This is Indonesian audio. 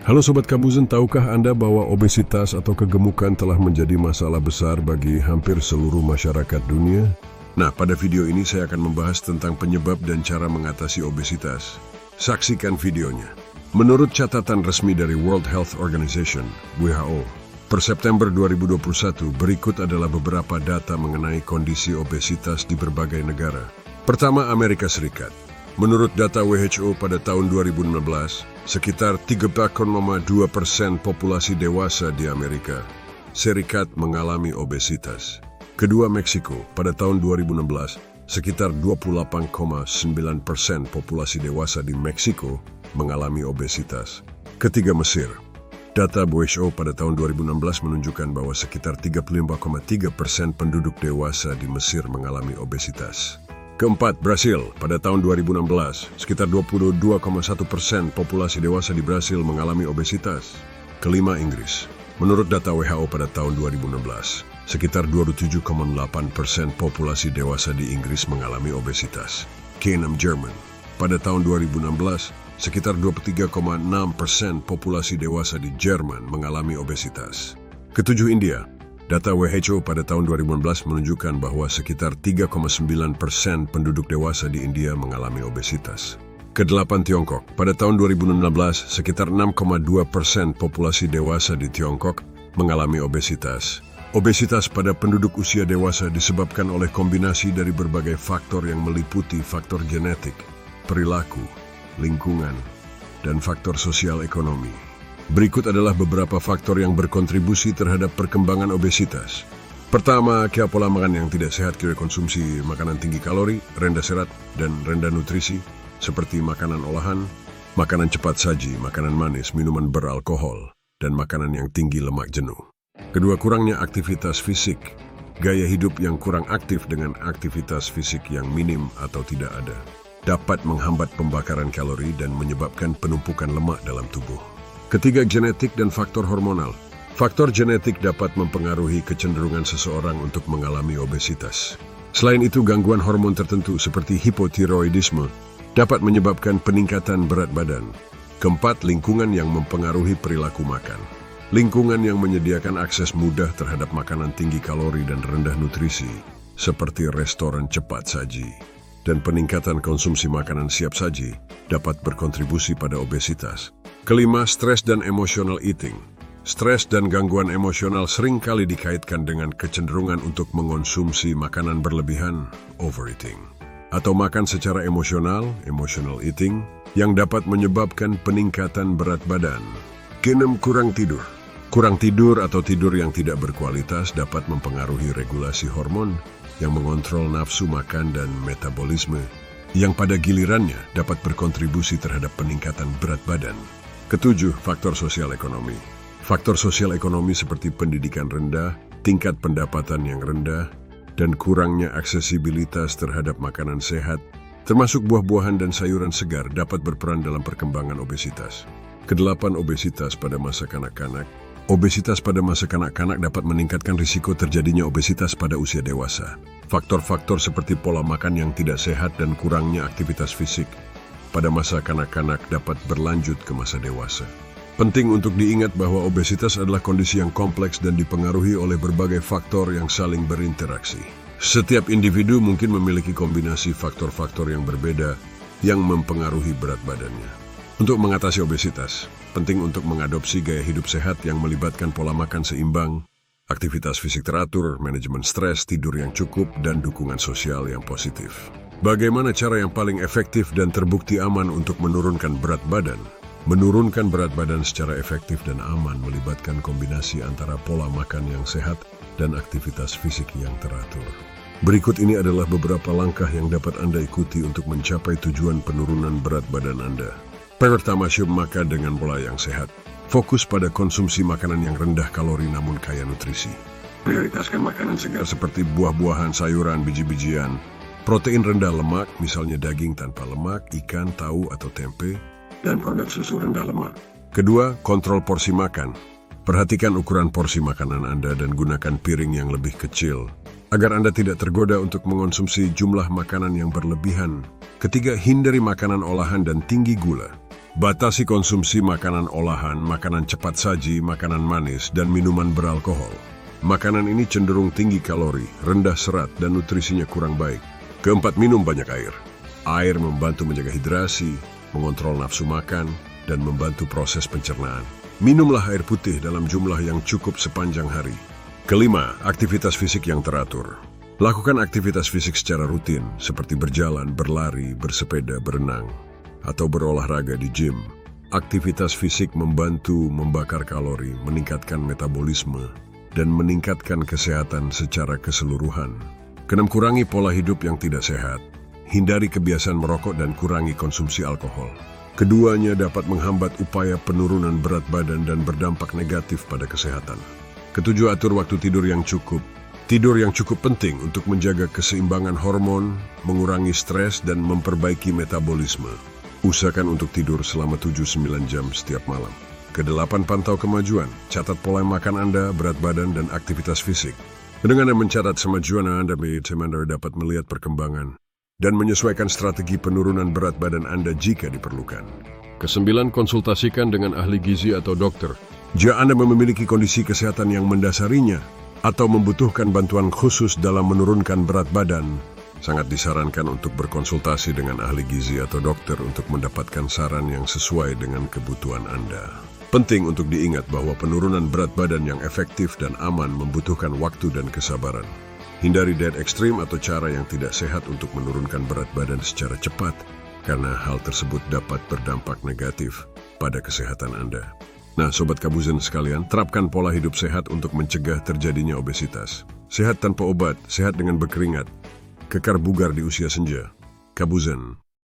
Halo Sobat Kabuzen, tahukah Anda bahwa obesitas atau kegemukan telah menjadi masalah besar bagi hampir seluruh masyarakat dunia? Nah, pada video ini saya akan membahas tentang penyebab dan cara mengatasi obesitas. Saksikan videonya. Menurut catatan resmi dari World Health Organization, WHO, per September 2021, berikut adalah beberapa data mengenai kondisi obesitas di berbagai negara. Pertama, Amerika Serikat. Menurut data WHO pada tahun 2016, sekitar 3,2% populasi dewasa di Amerika Serikat mengalami obesitas. Kedua, Meksiko. Pada tahun 2016, sekitar 28,9% populasi dewasa di Meksiko mengalami obesitas. Ketiga, Mesir. Data WHO pada tahun 2016 menunjukkan bahwa sekitar 35,3% penduduk dewasa di Mesir mengalami obesitas. Keempat, Brasil. Pada tahun 2016, sekitar 22,1% populasi dewasa di Brasil mengalami obesitas. Kelima, Inggris. Menurut data WHO pada tahun 2016, sekitar 27,8% populasi dewasa di Inggris mengalami obesitas. Keenam, Jerman. Pada tahun 2016, sekitar 23,6% populasi dewasa di Jerman mengalami obesitas. Ketujuh, India. Data WHO pada tahun 2016 menunjukkan bahwa sekitar 3,9% penduduk dewasa di India mengalami obesitas. Kedelapan, Tiongkok. Pada tahun 2016, sekitar 6,2% populasi dewasa di Tiongkok mengalami obesitas. Obesitas pada penduduk usia dewasa disebabkan oleh kombinasi dari berbagai faktor yang meliputi faktor genetik, perilaku, lingkungan, dan faktor sosial ekonomi. Berikut adalah beberapa faktor yang berkontribusi terhadap perkembangan obesitas. Pertama, pola makan yang tidak sehat, konsumsi makanan tinggi kalori, rendah serat, dan rendah nutrisi, seperti makanan olahan, makanan cepat saji, makanan manis, minuman beralkohol, dan makanan yang tinggi lemak jenuh. Kedua, kurangnya aktivitas fisik. Gaya hidup yang kurang aktif dengan aktivitas fisik yang minim atau tidak ada dapat menghambat pembakaran kalori dan menyebabkan penumpukan lemak dalam tubuh. Ketiga, genetik dan faktor hormonal. Faktor genetik dapat mempengaruhi kecenderungan seseorang untuk mengalami obesitas. Selain itu, gangguan hormon tertentu seperti hipotiroidisme dapat menyebabkan peningkatan berat badan. Keempat, lingkungan yang mempengaruhi perilaku makan. Lingkungan yang menyediakan akses mudah terhadap makanan tinggi kalori dan rendah nutrisi, seperti restoran cepat saji, dan peningkatan konsumsi makanan siap saji dapat berkontribusi pada obesitas. Kelima, stres dan emotional eating. Stres dan gangguan emosional sering kali dikaitkan dengan kecenderungan untuk mengonsumsi makanan berlebihan, overeating, atau makan secara emosional, emotional eating, yang dapat menyebabkan peningkatan berat badan. Keenam, kurang tidur. Kurang tidur atau tidur yang tidak berkualitas dapat mempengaruhi regulasi hormon yang mengontrol nafsu makan dan metabolisme, yang pada gilirannya dapat berkontribusi terhadap peningkatan berat badan. Ketujuh, faktor sosial ekonomi. Faktor sosial ekonomi seperti pendidikan rendah, tingkat pendapatan yang rendah, dan kurangnya aksesibilitas terhadap makanan sehat, termasuk buah-buahan dan sayuran segar, dapat berperan dalam perkembangan obesitas. Kedelapan, obesitas pada masa kanak-kanak. Obesitas pada masa kanak-kanak dapat meningkatkan risiko terjadinya obesitas pada usia dewasa. Faktor-faktor seperti pola makan yang tidak sehat dan kurangnya aktivitas fisik pada masa kanak-kanak dapat berlanjut ke masa dewasa. Penting untuk diingat bahwa obesitas adalah kondisi yang kompleks dan dipengaruhi oleh berbagai faktor yang saling berinteraksi. Setiap individu mungkin memiliki kombinasi faktor-faktor yang berbeda yang mempengaruhi berat badannya. Untuk mengatasi obesitas, penting untuk mengadopsi gaya hidup sehat yang melibatkan pola makan seimbang, aktivitas fisik teratur, manajemen stres, tidur yang cukup, dan dukungan sosial yang positif. Bagaimana cara yang paling efektif dan terbukti aman untuk menurunkan berat badan? Menurunkan berat badan secara efektif dan aman melibatkan kombinasi antara pola makan yang sehat dan aktivitas fisik yang teratur. Berikut ini adalah beberapa langkah yang dapat Anda ikuti untuk mencapai tujuan penurunan berat badan Anda. Pertama, makan dengan pola yang sehat. Fokus pada konsumsi makanan yang rendah kalori namun kaya nutrisi. Prioritaskan makanan segar seperti buah-buahan, sayuran, biji-bijian. Protein rendah lemak, misalnya daging tanpa lemak, ikan, tahu, atau tempe, dan produk susu rendah lemak. Kedua, kontrol porsi makan. Perhatikan ukuran porsi makanan Anda dan gunakan piring yang lebih kecil, agar Anda tidak tergoda untuk mengonsumsi jumlah makanan yang berlebihan. Ketiga, hindari makanan olahan dan tinggi gula. Batasi konsumsi makanan olahan, makanan cepat saji, makanan manis, dan minuman beralkohol. Makanan ini cenderung tinggi kalori, rendah serat, dan nutrisinya kurang baik. Keempat, minum banyak air. Air membantu menjaga hidrasi, mengontrol nafsu makan, dan membantu proses pencernaan. Minumlah air putih dalam jumlah yang cukup sepanjang hari. Kelima, aktivitas fisik yang teratur. Lakukan aktivitas fisik secara rutin, seperti berjalan, berlari, bersepeda, berenang, atau berolahraga di gym. Aktivitas fisik membantu membakar kalori, meningkatkan metabolisme, dan meningkatkan kesehatan secara keseluruhan. Keenam, kurangi pola hidup yang tidak sehat. Hindari kebiasaan merokok dan kurangi konsumsi alkohol. Keduanya dapat menghambat upaya penurunan berat badan dan berdampak negatif pada kesehatan. Ketujuh, atur waktu tidur yang cukup. Tidur yang cukup penting untuk menjaga keseimbangan hormon, mengurangi stres, dan memperbaiki metabolisme. Usahakan untuk tidur selama 7-9 jam setiap malam. Kedelapan, pantau kemajuan. Catat pola makan Anda, berat badan, dan aktivitas fisik. Dengan mencatat kemajuan Anda dapat melihat perkembangan dan menyesuaikan strategi penurunan berat badan Anda jika diperlukan. Kesembilan, konsultasikan dengan ahli gizi atau dokter. Jika Anda memiliki kondisi kesehatan yang mendasarinya atau membutuhkan bantuan khusus dalam menurunkan berat badan, sangat disarankan untuk berkonsultasi dengan ahli gizi atau dokter untuk mendapatkan saran yang sesuai dengan kebutuhan Anda. Penting untuk diingat bahwa penurunan berat badan yang efektif dan aman membutuhkan waktu dan kesabaran. Hindari diet ekstrim atau cara yang tidak sehat untuk menurunkan berat badan secara cepat, karena hal tersebut dapat berdampak negatif pada kesehatan Anda. Nah, Sobat Kabuzen sekalian, terapkan pola hidup sehat untuk mencegah terjadinya obesitas. Sehat tanpa obat, sehat dengan berkeringat, kekar bugar di usia senja. Kabuzen.